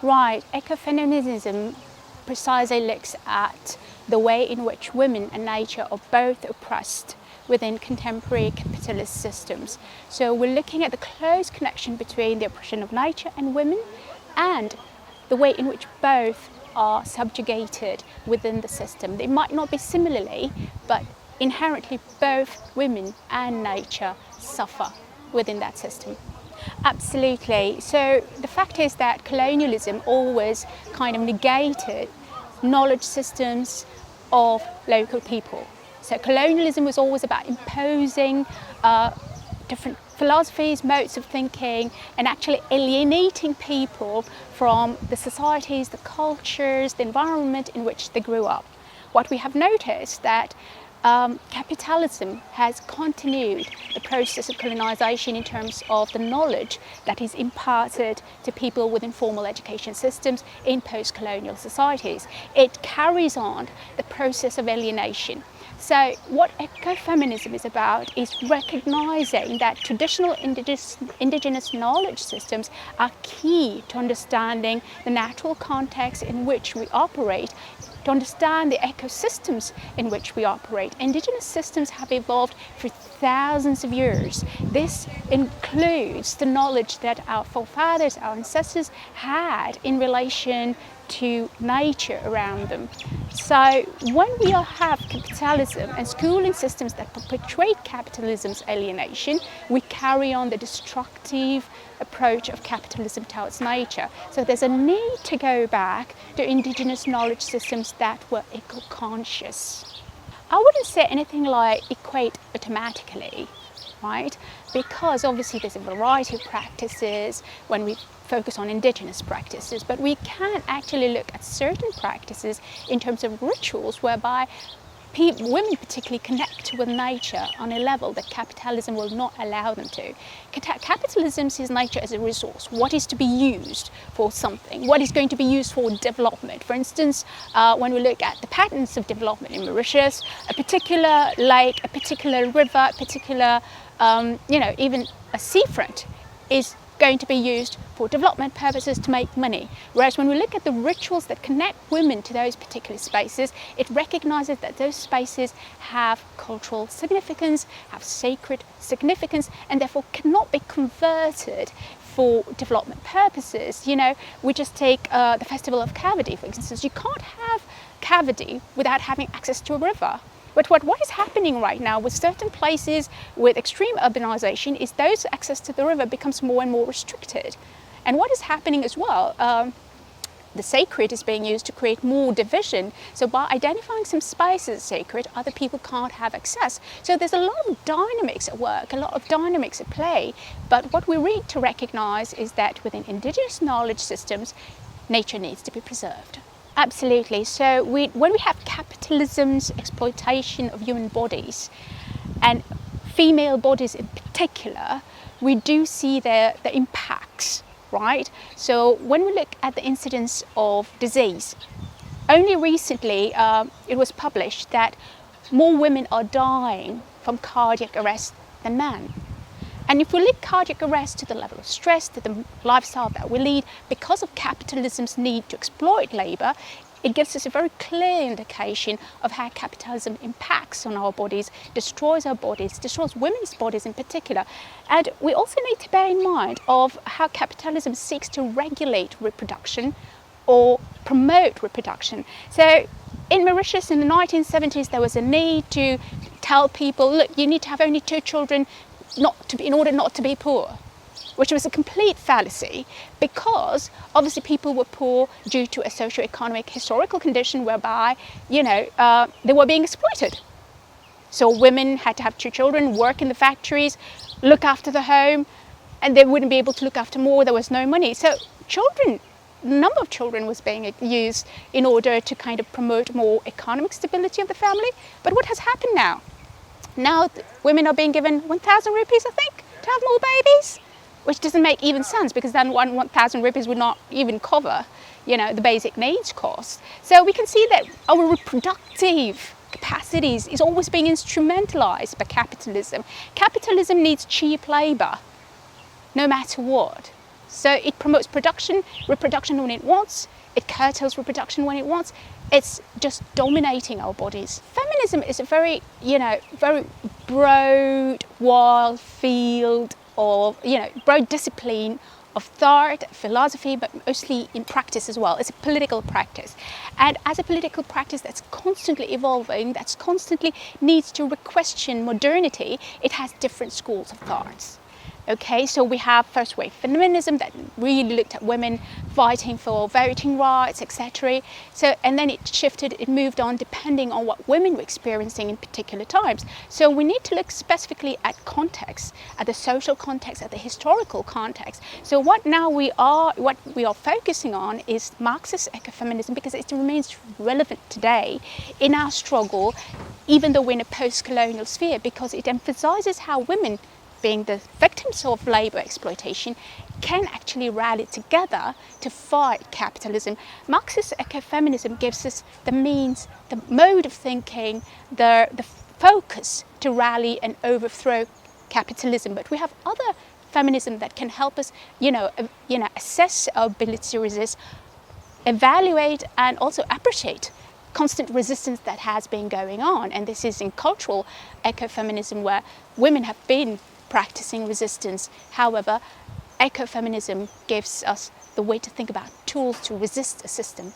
Right, ecofeminism precisely looks at the way in which women and nature are both oppressed within contemporary capitalist systems. So we're looking at the close connection between the oppression of nature and women and the way in which both are subjugated within the system. They might not be similarly, but inherently both women and nature suffer within that system. Absolutely. So the fact is that colonialism always kind of negated knowledge systems of local people. So colonialism was always about imposing different philosophies, modes of thinking, and actually alienating people from the societies, the cultures, the environment in which they grew up. What we have noticed that capitalism has continued the process of colonization in terms of the knowledge that is imparted to people within formal education systems in post-colonial societies. It carries on the process of alienation. So what ecofeminism is about is recognizing that traditional indigenous knowledge systems are key to understanding the natural context in which we operate, to understand the ecosystems in which we operate. Indigenous systems have evolved for thousands of years. This includes the knowledge that our forefathers, our ancestors had in relation to nature around them. So when we have capitalism and schooling systems that perpetuate capitalism's alienation, we carry on the destructive approach of capitalism towards nature. So there's a need to go back to indigenous knowledge systems that were eco-conscious. I wouldn't say anything like equate automatically, right? Because obviously there's a variety of practices when we focus on indigenous practices, but we can actually look at certain practices in terms of rituals whereby women particularly connect with nature on a level that capitalism will not allow them to. Capitalism sees nature as a resource, what is to be used for something, what is going to be used for development. For instance, when we look at the patterns of development in Mauritius, a particular lake, a particular river, a particular, even a seafront is going to be used for development purposes to make money. Whereas when we look at the rituals that connect women to those particular spaces, it recognizes that those spaces have cultural significance, have sacred significance, and therefore cannot be converted for development purposes. We just take the Festival of Cavity, for instance. You can't have Cavity without having access to a river. But what is happening right now with certain places with extreme urbanization is those access to the river becomes more and more restricted. And what is happening as well, the sacred is being used to create more division. So by identifying some spaces as sacred, other people can't have access. So there's a lot of dynamics at work, a lot of dynamics at play. But what we need to recognize is that within indigenous knowledge systems, nature needs to be preserved. Absolutely. So when we have capitalism's exploitation of human bodies, and female bodies in particular, we do see the impacts, right? So when we look at the incidence of disease, only recently it was published that more women are dying from cardiac arrest than men. And if we link cardiac arrest to the level of stress, to the lifestyle that we lead, because of capitalism's need to exploit labour, it gives us a very clear indication of how capitalism impacts on our bodies, destroys our bodies, destroys women's bodies in particular. And we also need to bear in mind of how capitalism seeks to regulate reproduction or promote reproduction. So in Mauritius in the 1970s, there was a need to tell people, look, you need to have only 2 children in order not to be poor, which was a complete fallacy because obviously people were poor due to a socio-economic historical condition whereby, they were being exploited. So women had to have 2 children, work in the factories, look after the home, and they wouldn't be able to look after more, there was no money. So the number of children was being used in order to kind of promote more economic stability of the family. But what has happened now? Now women are being given 1,000 rupees, I think, to have more babies, which doesn't make even sense because then 1,000 rupees would not even cover, the basic needs cost. So we can see that our reproductive capacities is always being instrumentalized by capitalism. Capitalism needs cheap labor, no matter what. So it promotes production, reproduction when it wants, it curtails reproduction when it wants. It's just dominating our bodies. Feminism is a very, very broad, wide field of, broad discipline of thought, philosophy, but mostly in practice as well. It's a political practice. And as a political practice that's constantly evolving, that's constantly needs to question modernity, it has different schools of thoughts. Okay, so we have first wave feminism that really looked at women fighting for voting rights, etc. So, and then it shifted, it moved on depending on what women were experiencing in particular times. So we need to look specifically at context, at the social context, at the historical context. So what we are focusing on is Marxist ecofeminism, because it remains relevant today in our struggle, even though we're in a post-colonial sphere, because it emphasizes how women, being the victims of labour exploitation, can actually rally together to fight capitalism. Marxist ecofeminism gives us the means, the mode of thinking, the focus to rally and overthrow capitalism. But we have other feminism that can help us, assess our ability to resist, evaluate and also appreciate constant resistance that has been going on. And this is in cultural ecofeminism, where women have been practicing resistance. However, ecofeminism gives us the way to think about tools to resist a system.